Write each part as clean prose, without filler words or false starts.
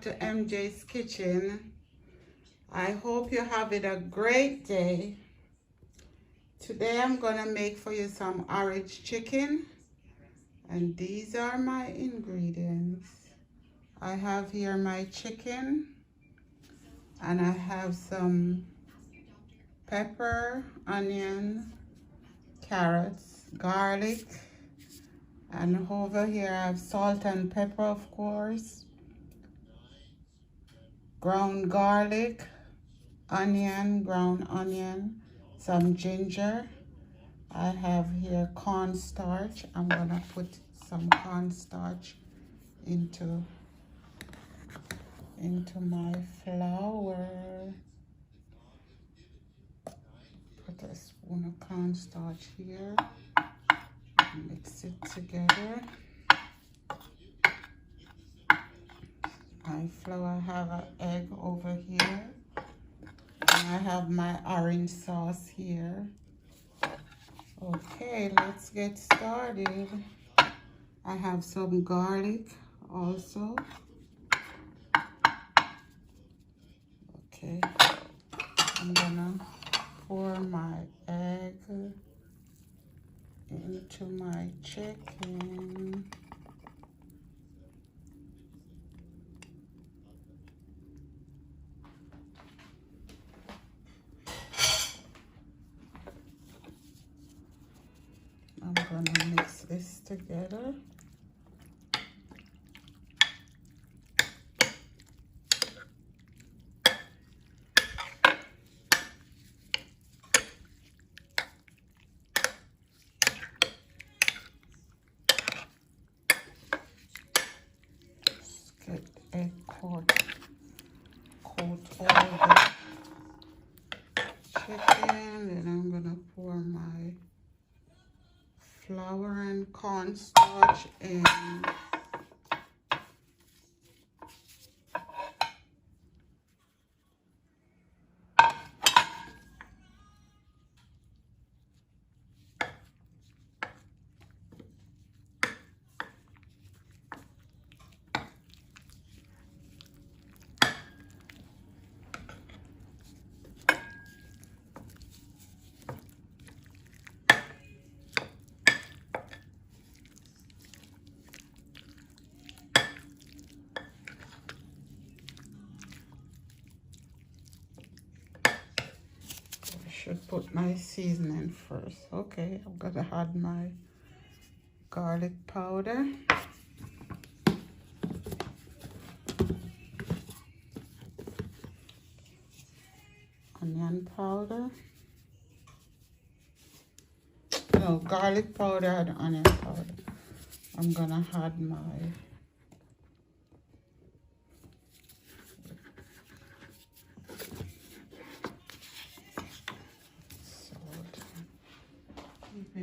to MJ's Kitchen. I hope you're having a great day. Today I'm gonna make for you some orange chicken, and these are my ingredients. I have here my chicken, and I have some pepper, onion, carrots, garlic, and over here I have salt and pepper, of course, ground garlic, onion, ground onion, some ginger. I have here cornstarch. I'm gonna put some cornstarch into my flour. Put a spoon of cornstarch here. Mix it together. My flour, I have an egg over here. And I have my orange sauce here. Okay, let's get started. I have some garlic also. Okay, I'm gonna pour my egg into my chicken. I'm gonna mix this together. Just get egg coat all the chicken, and I'm gonna pour my flour and cornstarch in. Should put my seasoning first. Okay, I'm gonna add my garlic powder, onion powder, no, garlic powder and onion powder. I'm gonna add my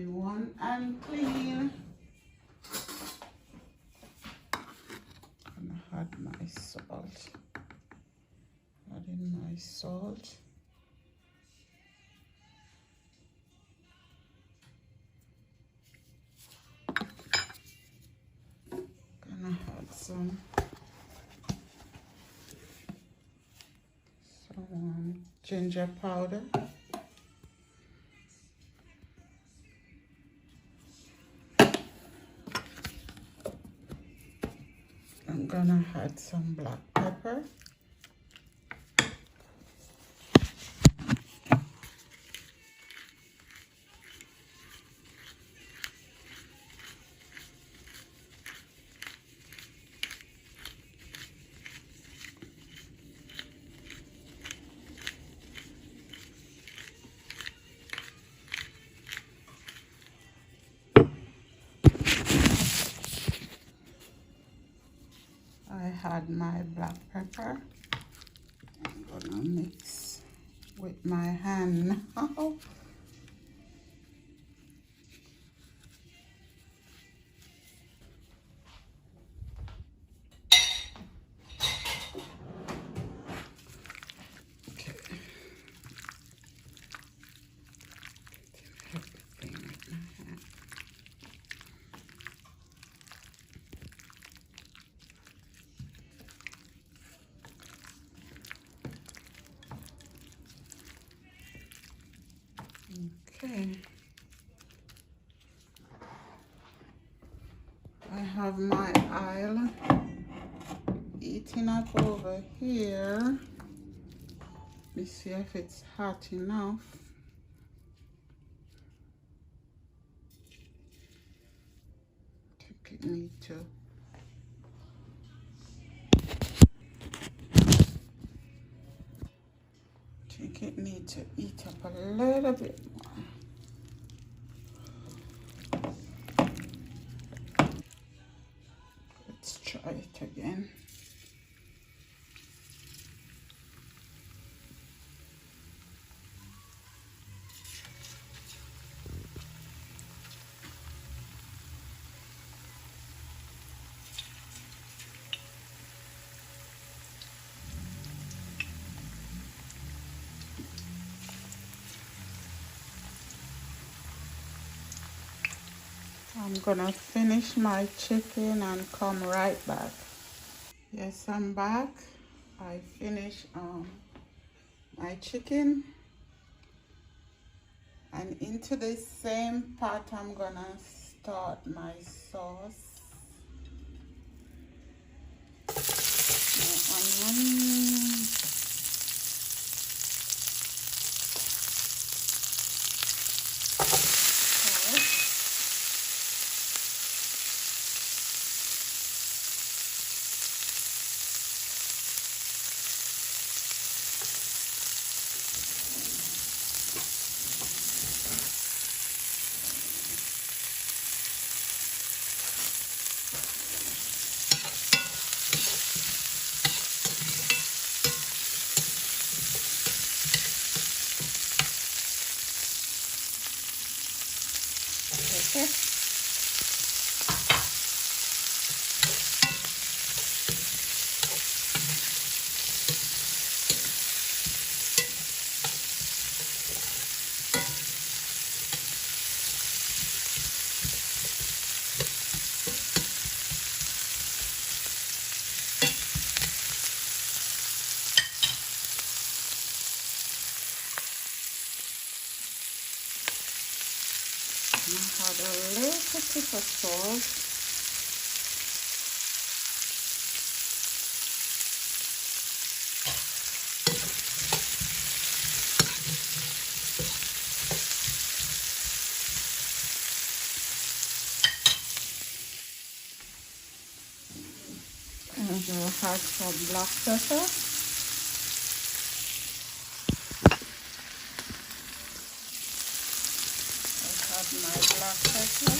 one and clean. I'm gonna add my salt. Add in my salt. Gonna add some ginger powder. I'm gonna add some black pepper. I had my black pepper. I'm gonna mix with my hand now. have my oil heating up over here. Let me see if it's hot enough. I think it needs to. I think it needs to heat up a little bit more. Let's try it again. I'm gonna finish my chicken and come right back. Yes, I'm back. I finished my chicken, and into this same pot I'm gonna start my sauce. My onion. Okay. I have a little bit of sauce. And I'll have some black pepper. I have my black pepper.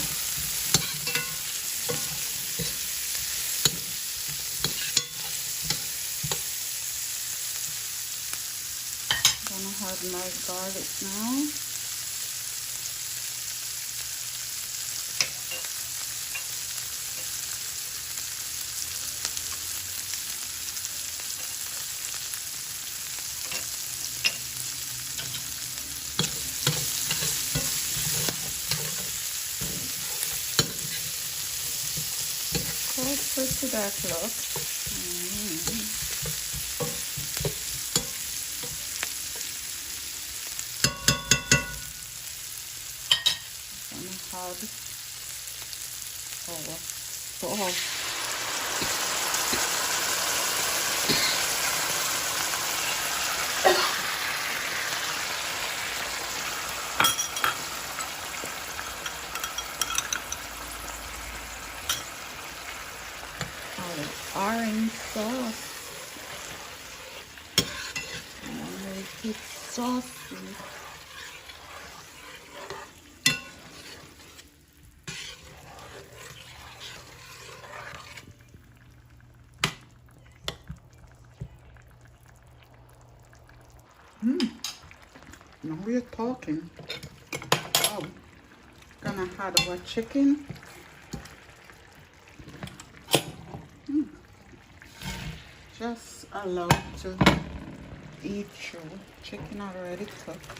Gonna have my garlic now. How pretty that looks. Gonna have our sauce. Orange sauce and make it saucy. Now we're talking. Oh, gonna add our chicken. Just allow it to eat through. Chicken already cooked.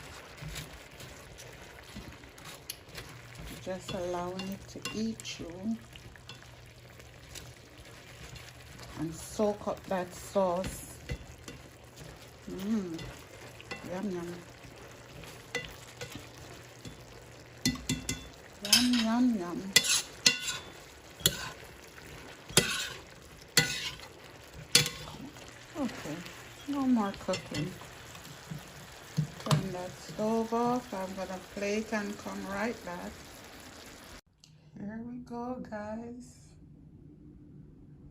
Just allowing it to eat through and soak up that sauce. Yum yum. Yum yum yum. No more cooking. Turn that stove off. I'm gonna plate and come right back. Here we go, guys.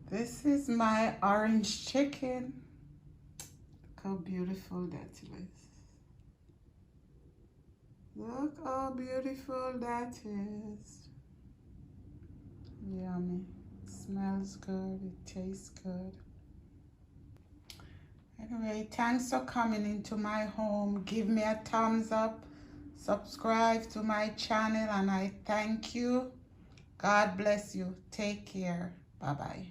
This is my orange chicken. Look how beautiful that is. Look how beautiful that is. Yummy. It smells good. It tastes good. Anyway, thanks for coming into my home. Give me a thumbs up. Subscribe to my channel, and I thank you. God bless you. Take care. Bye-bye.